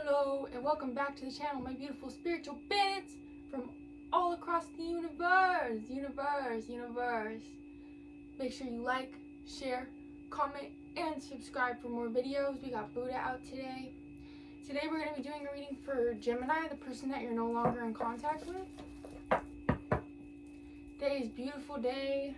Hello and welcome back to the channel, my beautiful spiritual bandits from all across the universe. Make sure you like, share, comment, and subscribe for more videos. We got Buddha out today. Today we're going to be doing a reading for Gemini, the person that you're no longer in contact with. Today is a beautiful day.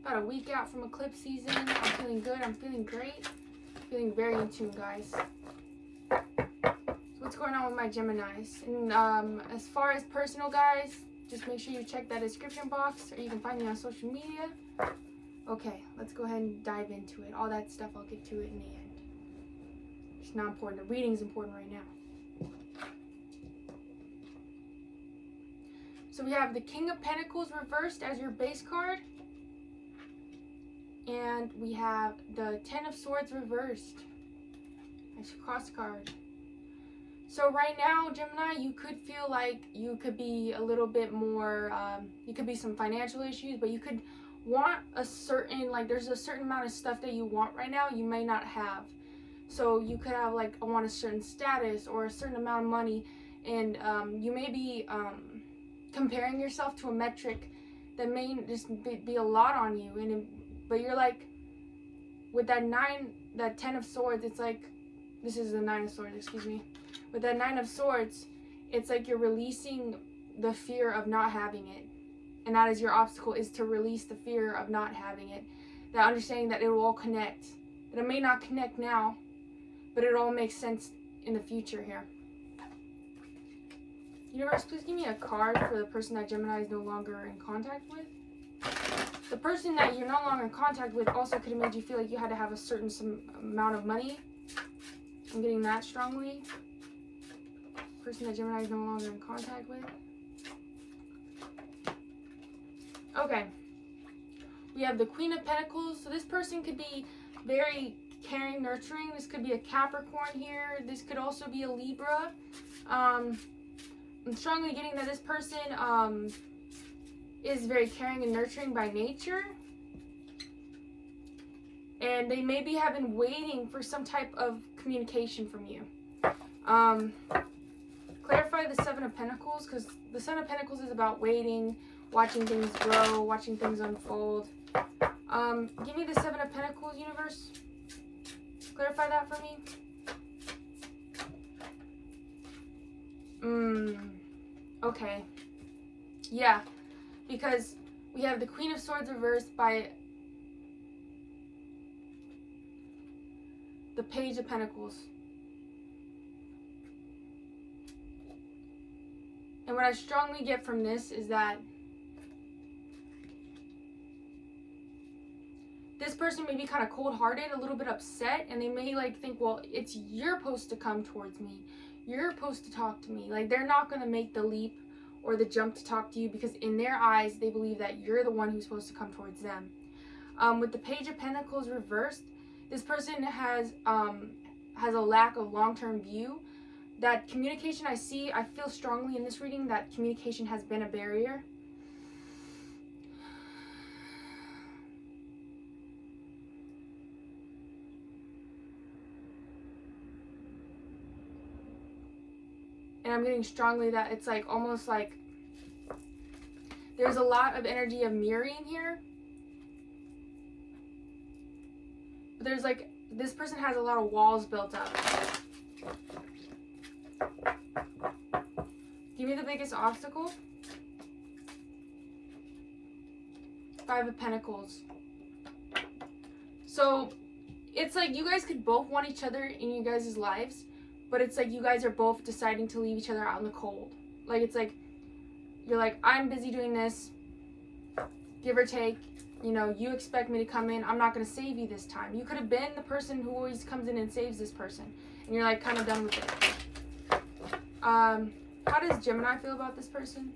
About a week out from eclipse season. I'm feeling good. I'm feeling great. Feeling very in tune, guys. What's going on with my Geminis? And as far as personal, guys, just make sure you check that description box, or you can find me on social media. Okay, let's go ahead and dive into it. All that stuff, I'll get to it in the end. It's not important. The reading's important right now. So we have the King of Pentacles reversed as your base card. And we have the Ten of Swords reversed as your cross card. So right now, Gemini, you could feel like you could be a little bit more, you could be some financial issues, but you could want a certain, like there's a certain amount of stuff that you want right now you may not have. So you could have like, I want a certain status or a certain amount of money, and you may be comparing yourself to a metric that may just be a lot on you. But you're like, with that Ten of Swords, it's like, this is the Nine of Swords, excuse me. With that Nine of Swords, it's like you're releasing the fear of not having it. And that is your obstacle, is to release the fear of not having it. That understanding that it will all connect. That it may not connect now, but it all makes sense in the future here. Universe, please give me a card for the person that Gemini is no longer in contact with. The person that you're no longer in contact with also could have made you feel like you had to have a certain amount of money. I'm getting that strongly. Person that Gemini is no longer in contact with. Okay. We have the Queen of Pentacles. So this person could be very caring, nurturing. This could be a Capricorn here. This could also be a Libra. I'm strongly getting that this person is very caring and nurturing by nature. And they maybe have been waiting for some type of communication from you. Clarify the Seven of Pentacles, because the Seven of Pentacles is about waiting, watching things grow, watching things unfold. Give me the Seven of Pentacles, universe. Clarify that for me. Okay. Yeah, because we have the Queen of Swords reversed by the Page of Pentacles. And what I strongly get from this is that this person may be kind of cold-hearted, a little bit upset, and they may like think, well, it's you're supposed to come towards me. You're supposed to talk to me. Like, they're not going to make the leap or the jump to talk to you, because in their eyes, they believe that you're the one who's supposed to come towards them. With the Page of Pentacles reversed, this person has a lack of long-term view. That communication I feel strongly in this reading that communication has been a barrier. And I'm getting strongly that it's like almost like there's a lot of energy of mirroring here. But there's like, this person has a lot of walls built up. Give me the biggest obstacle. Five of Pentacles. So it's like you guys could both want each other in you guys' lives, but it's like you guys are both deciding to leave each other out in the cold. Like, it's like, you're like, I'm busy doing this, give or take. You know, you expect me to come in. I'm not going to save you this time. You could have been the person who always comes in and saves this person, and you're like kind of done with it. How does Gemini feel about this person?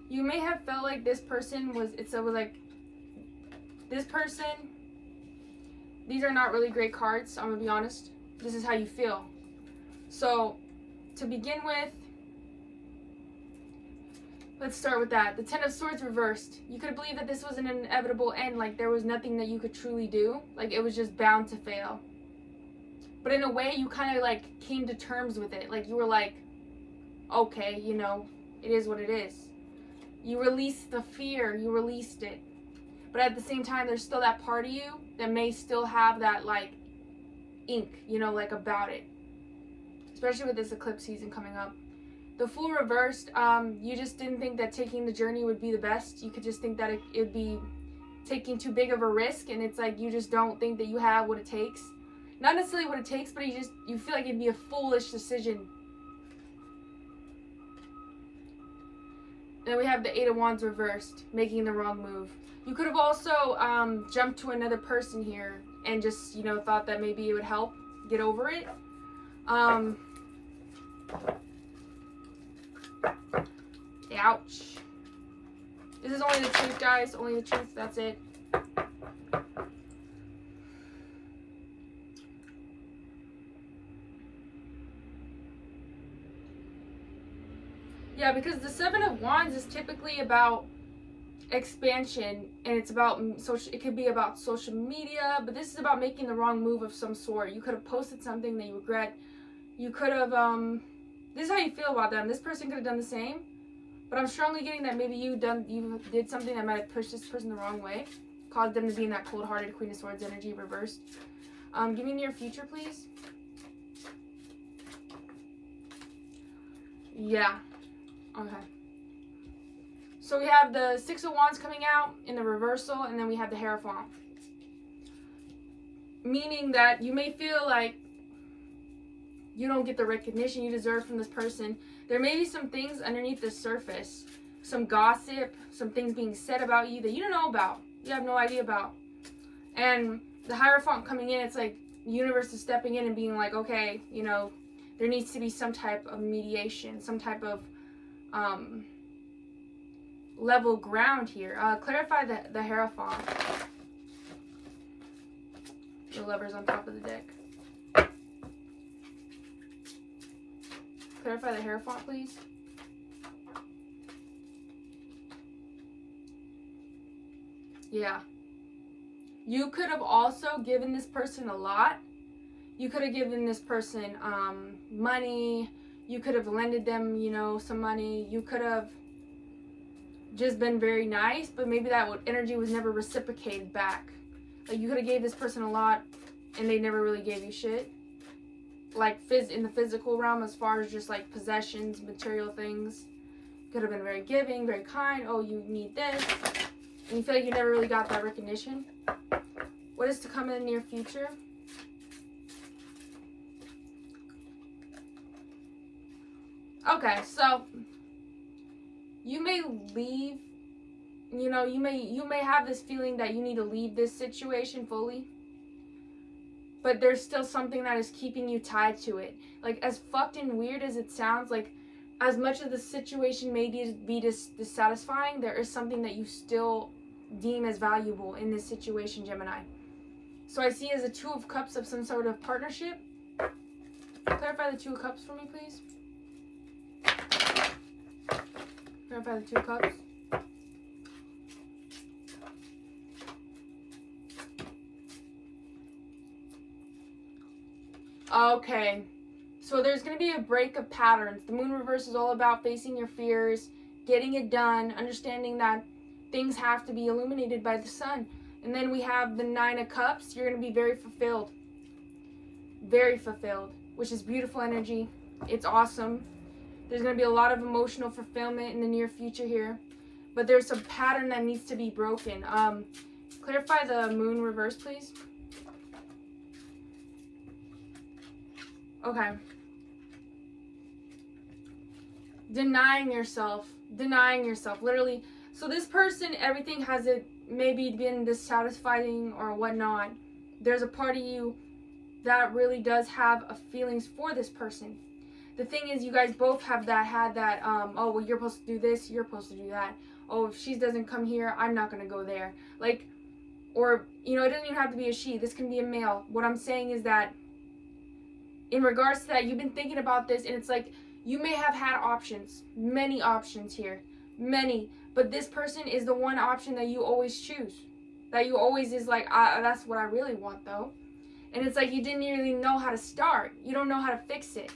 You may have felt like this person was, this person, these are not really great cards, I'm going to be honest. This is how you feel. So, to begin with, Let's start with that. The Ten of Swords reversed. You could believe that this was an inevitable end, like there was nothing that you could truly do. Like it was just bound to fail. But in a way, you kind of like came to terms with it. Like you were like, okay, you know, it is what it is. You released the fear. You released it. But at the same time, there's still that part of you that may still have that like ink, you know, like about it. Especially with this eclipse season coming up. The Fool reversed, you just didn't think that taking the journey would be the best. You could just think that it would be taking too big of a risk, and it's like you just don't think that you have what it takes. Not necessarily what it takes, but you feel like it'd be a foolish decision. Then we have the Eight of Wands reversed, making the wrong move. You could have also jumped to another person here and just, you know, thought that maybe it would help get over it. Ouch. This is only the truth, guys. Only the truth. That's it. Yeah, because the Seven of Wands is typically about expansion, and it's about social. It could be about social media, but this is about making the wrong move of some sort. You could have posted something that you regret. You could have. This is how you feel about them. This person could have done the same. But I'm strongly getting that maybe you did something that might have pushed this person the wrong way, caused them to be in that cold-hearted Queen of Swords energy reversed. Give me near future, please. Yeah. Okay. So we have the Six of Wands coming out in the reversal, and then we have the Hierophant. Meaning that you may feel like you don't get the recognition you deserve from this person. There may be some things underneath the surface, some gossip, some things being said about you that you don't know about, you have no idea about. And the Hierophant coming in, it's like the universe is stepping in and being like, okay, you know, there needs to be some type of mediation, some type of level ground here. Clarify the Hierophant. The Lovers on top of the deck. Clarify the Hierophant, please. Yeah. You could have also given this person a lot. You could have given this person money. You could have lended them, you know, some money. You could have just been very nice, but maybe that energy was never reciprocated back. Like you could have gave this person a lot and they never really gave you shit. Like in the physical realm, as far as just like possessions, material things. Could have been very giving, very kind. Oh, you need this. And you feel like you never really got that recognition. What is to come in the near future? Okay, so you may leave, you know, you may have this feeling that you need to leave this situation fully. But there's still something that is keeping you tied to it. Like, as fucked and weird as it sounds, like, as much as the situation may be dissatisfying, there is something that you still deem as valuable in this situation, Gemini. So I see as a Two of Cups of some sort of partnership. Clarify the Two of Cups for me, please. Clarify the Two of Cups. Okay, so there's going to be a break of patterns. The Moon reverse is all about facing your fears, getting it done, understanding that things have to be illuminated by the sun. And then we have the Nine of Cups. You're going to be very fulfilled, which is beautiful energy. It's awesome. There's going to be a lot of emotional fulfillment in the near future here. But there's a pattern that needs to be broken. Clarify the Moon reverse, please. Okay. Denying yourself. Literally. So this person, everything has it maybe been dissatisfying or whatnot. There's a part of you that really does have feelings for this person. The thing is, you guys both have had that, oh, well, you're supposed to do this, you're supposed to do that. Oh, if she doesn't come here, I'm not going to go there. Like, or, you know, it doesn't even have to be a she. This can be a male. What I'm saying is that in regards to that, you've been thinking about this, and it's like you may have had options, many options here, Many. But this person is the one option that you always choose. That you always is like, that's what I really want though. And it's like you didn't really know how to start. You don't know how to fix it.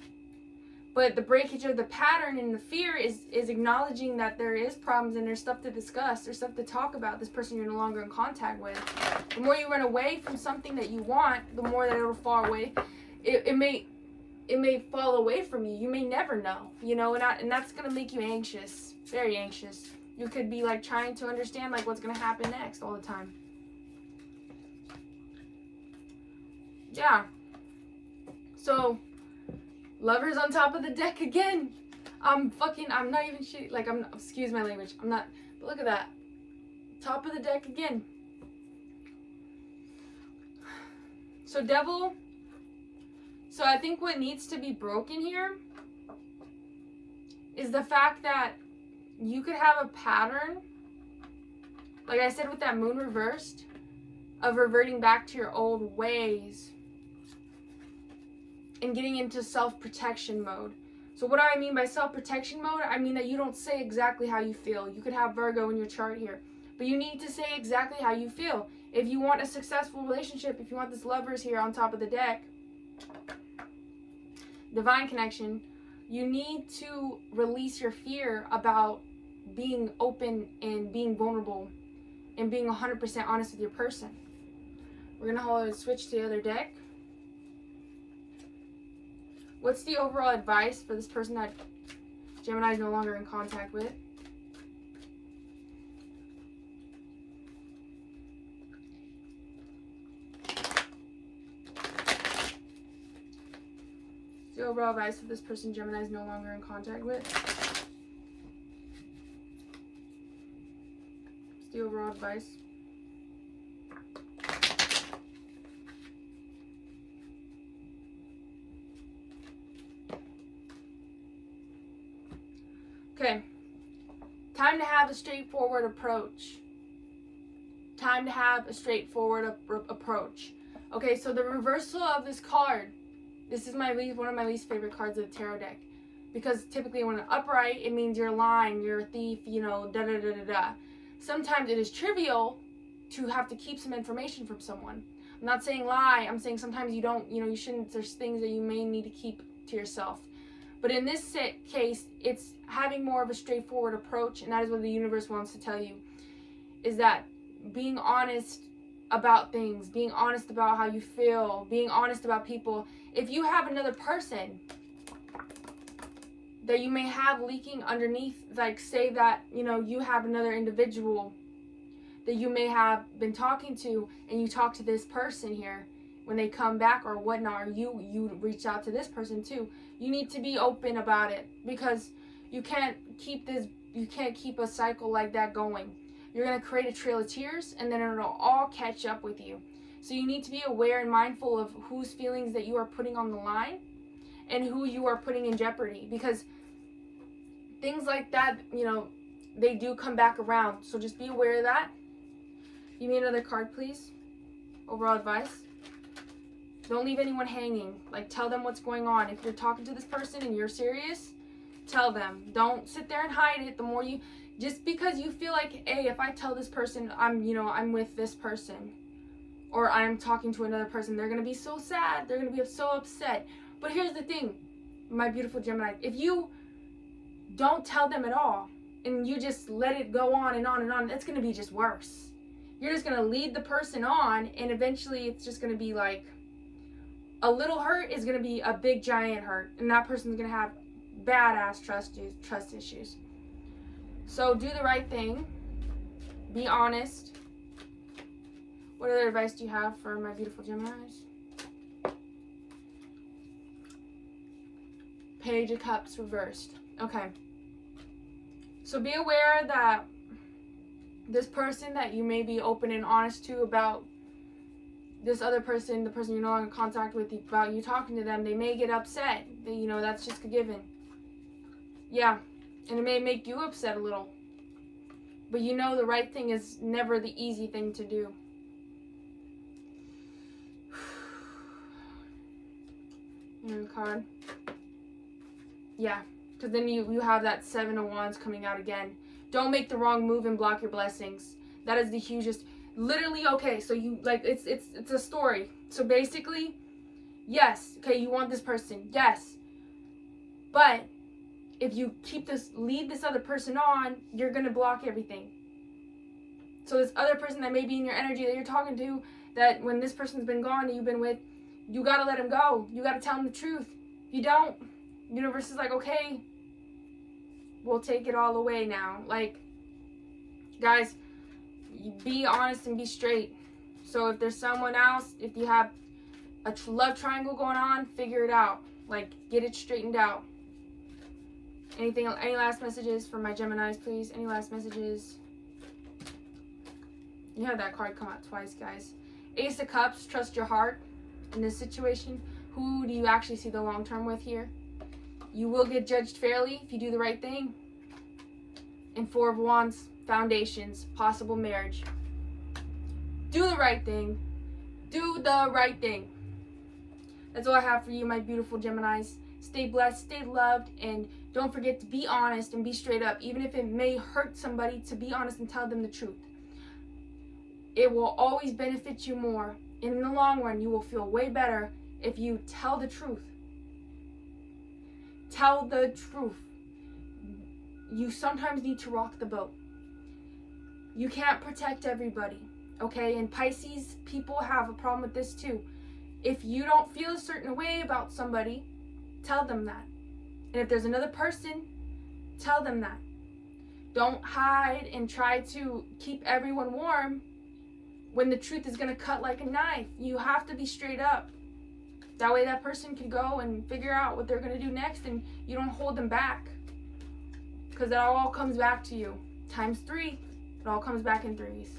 But the breakage of the pattern and the fear is acknowledging that there is problems and there's stuff to discuss. There's stuff to talk about. This person you're no longer in contact with. The more you run away from something that you want, the more that it'll fall away. It may fall away from you. You may never know, you know, and that's going to make you anxious, very anxious. You could be like trying to understand like what's going to happen next all the time. Yeah. So, Lovers on top of the deck again. I'm not even shitty. Like, excuse my language. I'm not, but look at that. Top of the deck again. So, Devil. So, I think what needs to be broken here is the fact that you could have a pattern, like I said with that moon reversed, of reverting back to your old ways and getting into self-protection mode. So what do I mean by self-protection mode? I mean that you don't say exactly how you feel. You could have Virgo in your chart here, but you need to say exactly how you feel. If you want a successful relationship, if you want this Lovers here on top of the deck, divine connection, you need to release your fear about being open and being vulnerable and being 100% honest with your person. We're going to switch to the other deck. What's the overall advice for this person that Gemini is no longer in contact with? What's the overall advice for this person Gemini is no longer in contact with? What's the overall advice? Okay, time to have a straightforward approach. Time to have a straightforward approach. Okay, so the reversal of this card, this is one of my least favorite cards of the tarot deck. Because typically when it's upright, it means you're lying, you're a thief, you know, da-da-da-da-da. Sometimes it is trivial to have to keep some information from someone. I'm not saying lie, I'm saying sometimes you don't, you know, you shouldn't, there's things that you may need to keep to yourself. But in this case, it's having more of a straightforward approach, and that is what the universe wants to tell you, is that being honest about things, being honest about how you feel, being honest about people. If you have another person that you may have leaking underneath, like say that, you know, you have another individual that you may have been talking to, and you talk to this person here, when they come back or whatnot, or you reach out to this person too, you need to be open about it, because you can't keep a cycle like that going. You're going to create a trail of tears, and then it'll all catch up with you. So you need to be aware and mindful of whose feelings that you are putting on the line and who you are putting in jeopardy, because things like that, you know, they do come back around. So just be aware of that. Give me another card, please. Overall advice. Don't leave anyone hanging. Like, tell them what's going on. If you're talking to this person and you're serious, tell them. Don't sit there and hide it. The more you, just because you feel like, hey, if I tell this person I'm with this person, or I'm talking to another person, they're gonna be so sad. They're gonna be so upset. But here's the thing, my beautiful Gemini. If you don't tell them at all, and you just let it go on and on and on, it's gonna be just worse. You're just gonna lead the person on, and eventually it's just gonna be like, a little hurt is going to be a big giant hurt, and that person's going to have badass trust issues. So do the right thing. Be honest. What other advice do you have for my beautiful Geminis? Page of Cups reversed. Okay. So be aware that this person that you may be open and honest to about this other person, the person you're no longer in contact with, about you talking to them, they may get upset. You know, that's just a given. Yeah, and it may make you upset a little. But you know the right thing is never the easy thing to do. Another card. Yeah, because then you have that Seven of Wands coming out again. Don't make the wrong move and block your blessings. That is the hugest. Literally, okay, so you, like, it's a story. So basically, yes, okay, you want this person, yes. But if you lead this other person on, you're going to block everything. So this other person that may be in your energy that you're talking to, that when this person's been gone that you've been with, you got to let him go. You got to tell him the truth. If you don't, universe is like, okay, we'll take it all away now. Like, guys, be honest and be straight. So if there's someone else, if you have a love triangle going on, figure it out. Like, get it straightened out. Any last messages for my Geminis, please? Any last messages? You had that card come out twice, guys. Ace of Cups, trust your heart in this situation. Who do you actually see the long term with here? You will get judged fairly if you do the right thing. And Four of Wands, foundations, possible marriage. Do the right thing. Do the right thing. That's all I have for you, my beautiful Geminis. Stay blessed, stay loved, and don't forget to be honest and be straight up. Even if it may hurt somebody, to be honest and tell them the truth. It will always benefit you more. And in the long run, you will feel way better if you tell the truth. Tell the truth. You sometimes need to rock the boat. You can't protect everybody, okay? And Pisces people have a problem with this too. If you don't feel a certain way about somebody, tell them that. And if there's another person, tell them that. Don't hide and try to keep everyone warm when the truth is going to cut like a knife. You have to be straight up. That way that person can go and figure out what they're going to do next, and you don't hold them back. Because that all comes back to you. Times 3. It all comes back in 3s.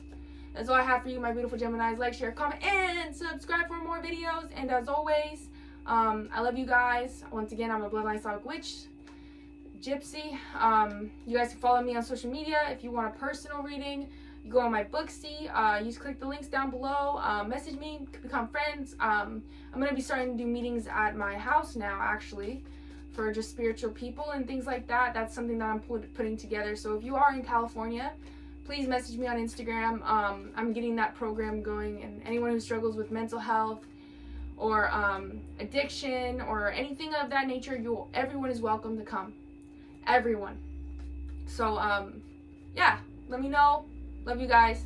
That's all I have for you, my beautiful Geminis. Like, share, comment, and subscribe for more videos. And as always, I love you guys. Once again, I'm a Bloodline Slovak Witch, Gypsy. You guys can follow me on social media. If you want a personal reading, you go on my Booksy. You just click the links down below. Message me, become friends. I'm going to be starting to do meetings at my house now, actually, for just spiritual people and things like that. That's something that I'm putting together. So if you are in California, please message me on Instagram. I'm getting that program going, and anyone who struggles with mental health or addiction or anything of that nature, everyone is welcome to come. Everyone. So, yeah, let me know. Love you guys.